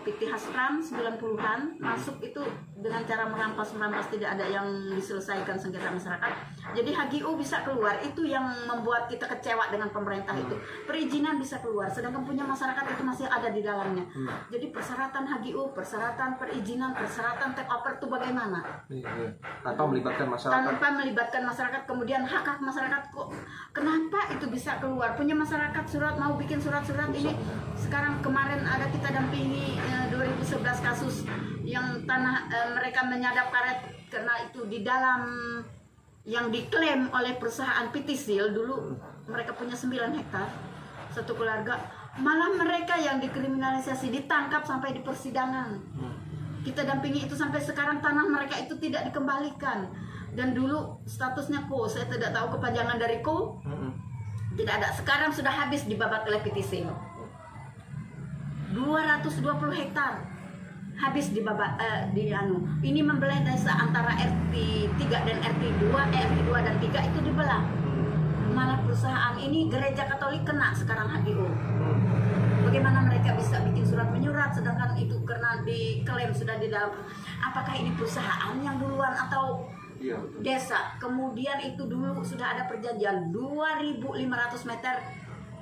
PT Hasran 90-an masuk itu dengan cara merampas tidak ada yang diselesaikan sengketa masyarakat. Jadi HGU bisa keluar, itu yang membuat kita kecewa dengan pemerintah itu. Perizinan bisa keluar, sedangkan punya masyarakat itu masih ada di dalamnya. Jadi persyaratan HGU, persyaratan perizinan, persyaratan take over itu bagaimana? Tanpa melibatkan masyarakat. Tanpa melibatkan masyarakat, kemudian hak masyarakat kok kenapa itu bisa keluar? Punya masyarakat surat mau bikin surat-surat ini. Sekarang kemarin ada kita dampingi 2011 kasus yang tanah mereka menyadap karet karena itu di dalam yang diklaim oleh perusahaan PT Steel dulu mereka punya 9 hektar satu keluarga, malah mereka yang dikriminalisasi ditangkap sampai di persidangan. Kita dampingi itu sampai sekarang tanah mereka itu tidak dikembalikan dan dulu statusnya ko, saya tidak tahu kepanjangan dari ko, tidak ada. Sekarang sudah habis dibabat oleh PT Steel. 220 hektar habis dibabat ini membelah desa antara RT 3 dan RT 2 dan 3 itu dibelah. Malah perusahaan ini gereja Katolik kena sekarang HGU. Bagaimana mereka bisa bikin surat menyurat sedangkan itu karena diklaim sudah di dalam. Apakah ini perusahaan yang duluan atau Iya, betul. desa. Kemudian itu dulu sudah ada perjanjian 2.500 meter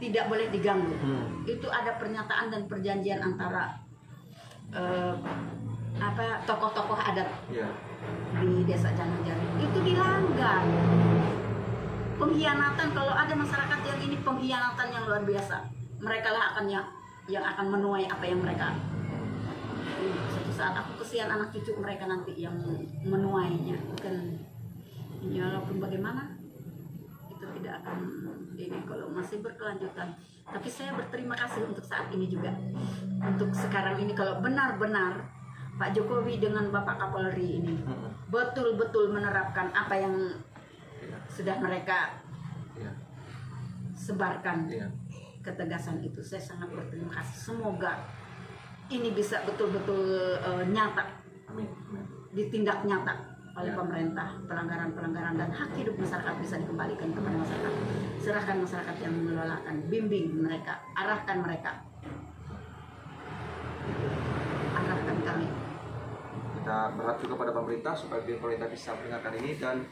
tidak boleh diganggu. Itu ada pernyataan dan perjanjian antara tokoh-tokoh adat Iya. di desa Jangan-Jari. Itu dilanggar. Pengkhianatan, kalau ada masyarakat yang ini pengkhianatan yang luar biasa. Mereka lah akan yang akan menuai apa yang mereka. Suatu saat aku kesian anak cucu mereka nanti yang menuainya. Kan ya walaupun bagaimana itu tidak akan ini kalau masih berkelanjutan. Tapi saya berterima kasih untuk saat ini juga. Untuk sekarang ini kalau benar-benar Pak Jokowi dengan Bapak Kapolri ini betul-betul menerapkan apa yang sudah mereka sebarkan, ketegasan itu, saya sangat berterima kasih. Semoga ini bisa betul-betul nyata, Amin. ditindak nyata oleh pemerintah. Pelanggaran-pelanggaran dan hak hidup masyarakat bisa dikembalikan kepada masyarakat. Serahkan masyarakat yang mengelolakan, bimbing mereka, arahkan mereka, arahkan kami. Kita berharap juga pada pemerintah supaya pemerintah bisa mendengarkan ini, dan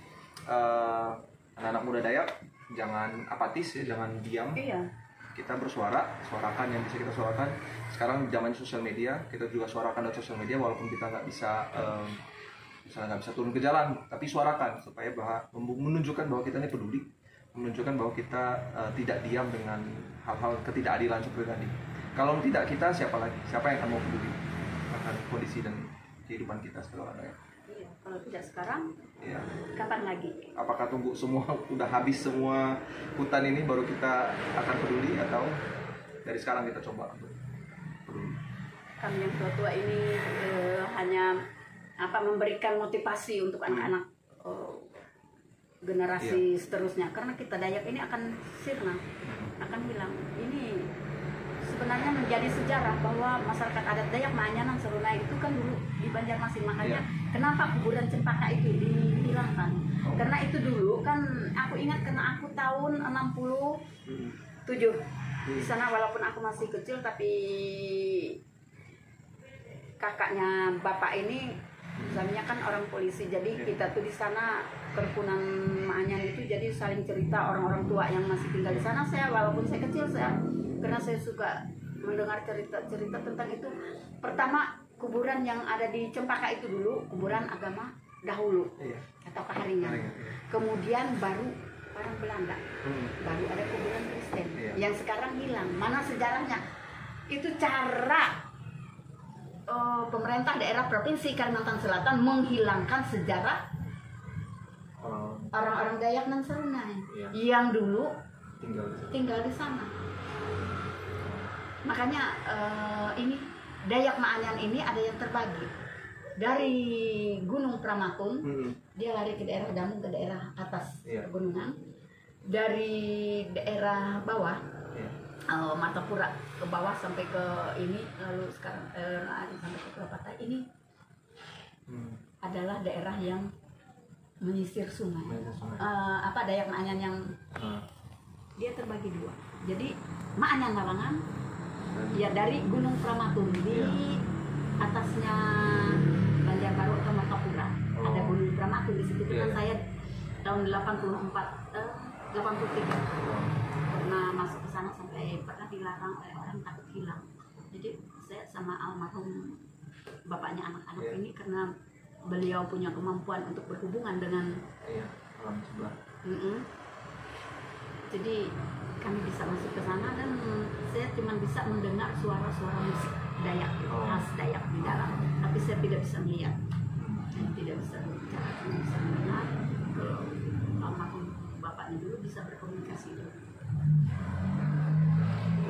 anak-anak muda Dayak jangan apatis ya, jangan diam. Iya. Kita bersuara, suarakan yang bisa kita suarakan. Sekarang zaman sosial media, kita juga suarakan di sosial media walaupun kita nggak bisa misalnya nggak bisa turun ke jalan, tapi suarakan supaya menunjukkan bahwa kita ini peduli, menunjukkan bahwa kita tidak diam dengan hal-hal ketidakadilan seperti tadi. Kalau tidak kita, siapa lagi? Siapa yang akan mau peduli akan kondisi dan kehidupan kita sebagai orang Dayak? Iya. Kalau tidak sekarang, Ya. kapan lagi? Apakah tunggu semua udah habis semua hutan ini baru kita akan peduli, atau dari sekarang kita coba untuk peduli? Kami yang tua-tua ini hanya memberikan motivasi untuk anak-anak generasi seterusnya, karena kita Dayak ini akan sirna, akan hilang. Ini sebenarnya menjadi sejarah bahwa masyarakat adat Dayak Maanyanan Serunai itu kan dulu di Banjarmasin. Makanya kenapa kuburan cempaka itu dihilangkan? Karena itu dulu kan aku ingat, karena aku tahun 67 di sana, walaupun aku masih kecil, tapi kakaknya bapak ini suaminya kan orang polisi, jadi kita tuh di sana kerukunan Maanyan itu jadi saling cerita orang-orang tua yang masih tinggal di sana. Saya walaupun saya kecil, karena saya suka mendengar cerita-cerita tentang itu. Pertama, kuburan yang ada di Cempaka itu dulu kuburan agama dahulu atau Kaharingan. Kemudian baru orang Belanda, baru ada kuburan Kristen yang sekarang hilang. Mana sejarahnya? Itu cara pemerintah daerah provinsi Kalimantan Selatan menghilangkan sejarah orang-orang Dayak nan Serunai yang dulu tinggal di sana. Makanya ini Dayak Maanyan ini ada yang terbagi dari Gunung Pramatun, dia lari ke daerah Damung, ke daerah atas pegunungan, dari daerah bawah Martapura ke bawah sampai ke ini, lalu sekarang sampai ke Purwakarta ini adalah daerah yang menyisir sungai. Dayak Maanyan yang dia terbagi dua. Jadi Maanyan Lawangan ya dari Gunung Pramatun, di atasnya Banjarbaru atau Martapura ada Gunung Pramatun. Di situ kan saya tahun 83 pernah masuk ke sana, sampai pernah dilarang oleh orang takut hilang. Jadi saya sama almarhum bapaknya anak-anak ini, karena beliau punya kemampuan untuk berhubungan dengan alam sebelah. Jadi kami bisa masuk ke sana, dan saya cuma bisa mendengar suara-suara musik Dayak, khas Dayak di dalam, tapi saya tidak bisa melihat, tidak bisa berbicara, tidak bisa mendengar. Kalau almarhum bapaknya dulu bisa berkomunikasi dulu.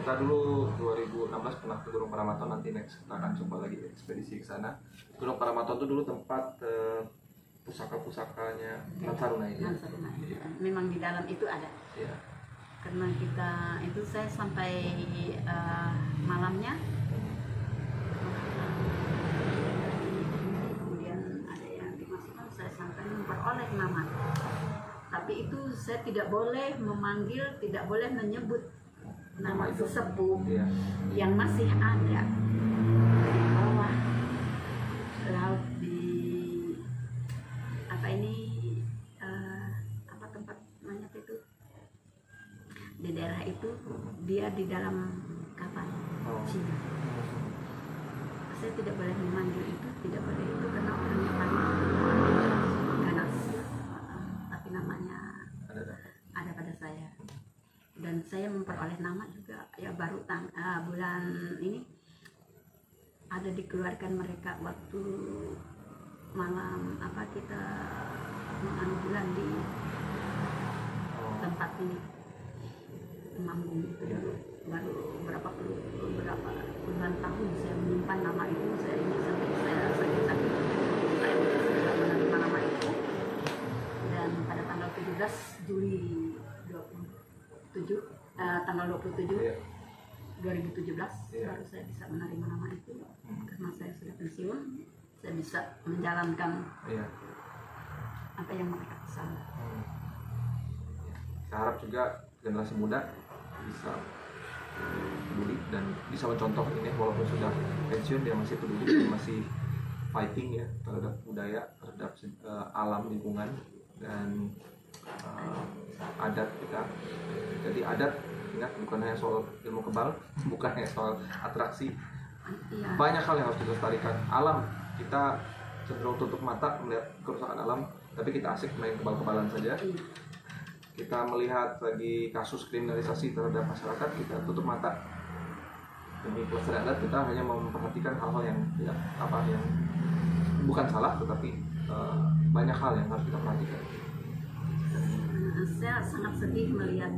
Kita dulu 2016 pernah ke Gunung Paramaton, nanti next kita akan coba lagi ekspedisi ke sana. Gunung Paramaton itu dulu tempat pusaka-pusakanya Nan Sarunai. Memang di dalam itu ada. Karena kita itu saya sampai malamnya, kemudian ada yang dimasukkan, saya sampai memperoleh nama. Tapi itu saya tidak boleh memanggil, tidak boleh menyebut nama sesepuh yang masih ada di bawah laut, di itu dia di dalam kapal Cina. Saya tidak boleh memanggil itu, tidak boleh itu karena orangnya paling ganas. Tapi namanya ada pada saya. Dan saya memperoleh nama juga ya baru bulan ini ada dikeluarkan mereka waktu malam kita bulan di tempat ini manggung itu baru berapa puluhan tahun saya menyimpan nama itu. Saya ini sampai saya sakit saya sudah menerima nama itu, dan pada tanggal 17 Juli 2017 baru saya bisa menerima nama itu karena saya sudah pensiun. Saya bisa menjalankan apa yang mereka pesan. Saya harap juga generasi muda bisa peduli dan bisa mencontoh ini, walaupun sudah pensiun dia masih peduli, dia masih fighting ya terhadap budaya, terhadap alam lingkungan dan adat kita. Jadi adat ingat bukan hanya soal ilmu kebal, bukan hanya soal atraksi, banyak hal yang harus dilestarikan. Alam kita cenderung tutup mata melihat kerusakan alam, tapi kita asik main kebal-kebalan saja. Kita melihat lagi kasus kriminalisasi terhadap masyarakat, kita tutup mata. Demi pelestarian adat kita hanya memperhatikan hal-hal yang tidak yang bukan salah, tetapi banyak hal yang harus kita perhatikan. Saya sangat sedih melihat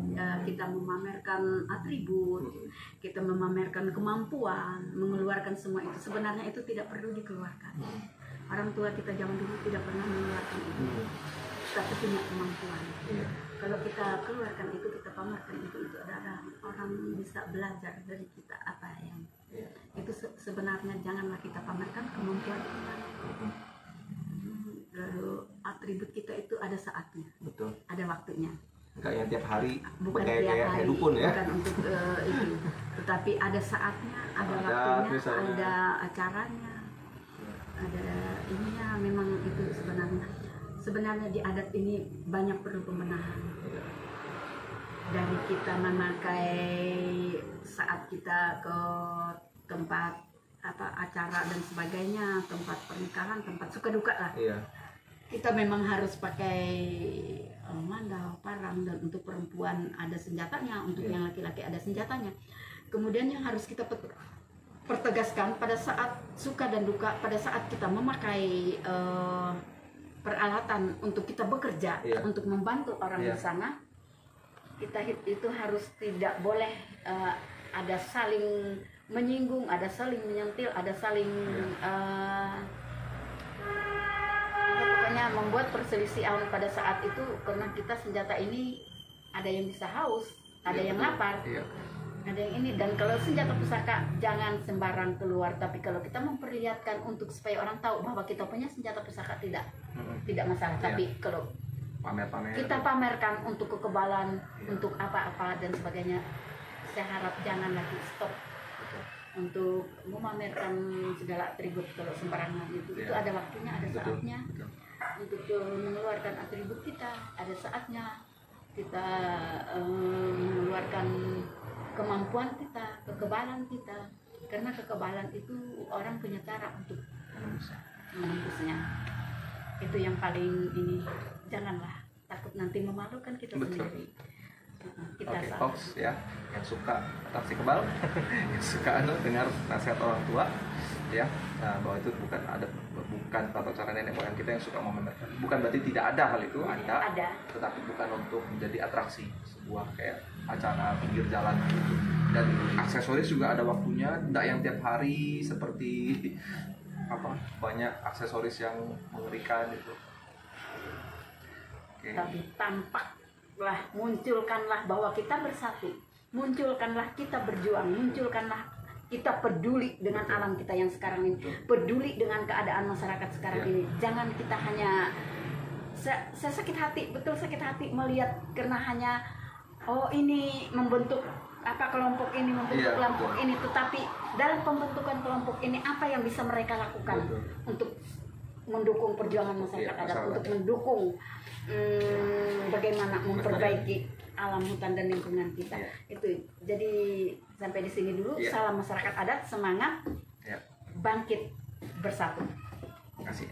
kita memamerkan atribut, kita memamerkan kemampuan, mengeluarkan semua itu. Sebenarnya itu tidak perlu dikeluarkan. Orang tua kita zaman dulu tidak pernah mengeluarkan itu, tapi punya kemampuan. Kalau kita keluarkan itu, kita pamerkan itu adalah orang bisa belajar dari kita apa yang itu sebenarnya. Janganlah kita pamerkan kemampuan kita. Lalu atribut kita itu ada saatnya, betul, ada waktunya. Enggak yang tiap hari, bukan kayak dukun ya. Bukan untuk itu, tetapi ada saatnya, ada waktunya, misalnya. ada acaranya, ada ininya. Memang itu sebenarnya di adat ini banyak perlu pembenahan. Dari kita memakai saat kita ke tempat acara dan sebagainya, tempat pernikahan, tempat suka duka lah. Kita memang harus pakai mandau, parang, dan untuk perempuan ada senjatanya, untuk yang laki-laki ada senjatanya. Kemudian yang harus kita pertegaskan pada saat suka dan duka, pada saat kita memakai peralatan untuk kita bekerja, untuk membantu orang di sana, kita itu harus tidak boleh ada saling menyinggung, ada saling menyentil, ada saling pokoknya membuat perselisihan pada saat itu. Karena kita senjata ini ada yang bisa haus, ada yang lapar, ada yang ini. Dan kalau senjata pusaka jangan sembarang keluar, tapi kalau kita memperlihatkan untuk supaya orang tahu bahwa kita punya senjata pusaka, tidak masalah. Tapi kalau kita pamerkan untuk kekebalan, untuk apa-apa dan sebagainya, saya harap jangan lagi stop untuk memamerkan segala atribut kalau sembarangan itu. Itu ada waktunya, ada saatnya. Untuk mengeluarkan atribut kita, ada saatnya kita mengeluarkan kemampuan kita, kekebalan kita. Karena kekebalan itu orang punya cara untuk menembusnya. Itu yang paling ini. Janganlah takut nanti memalukan kita sendiri. Oke, folks ya, yang suka atraksi kebal, yang suka dengar nasihat orang tua, ya, bahwa itu bukan tata cara nenek moyang kita yang suka memamerkan. Bukan berarti tidak ada hal itu, ada, tetapi bukan untuk menjadi atraksi sebuah kayak acara pinggir jalan gitu. Dan aksesoris juga ada waktunya, tidak yang tiap hari seperti banyak aksesoris yang mengerikan gitu. Tapi munculkanlah bahwa kita bersatu, munculkanlah kita berjuang, munculkanlah kita peduli dengan alam kita yang sekarang ini, peduli dengan keadaan masyarakat sekarang ini. Jangan kita hanya saya sakit hati, betul sakit hati melihat karena hanya ini membentuk kelompok ini, membentuk kelompok ini, tetapi dalam pembentukan kelompok ini apa yang bisa mereka lakukan untuk mendukung perjuangan masyarakat Iya, adat, masyarakat. untuk mendukung bagaimana memperbaiki alam hutan dan lingkungan kita. Iya. Itu. Jadi sampai di sini dulu. Iya. Salam masyarakat adat, semangat, Ya, bangkit bersatu. terima kasih.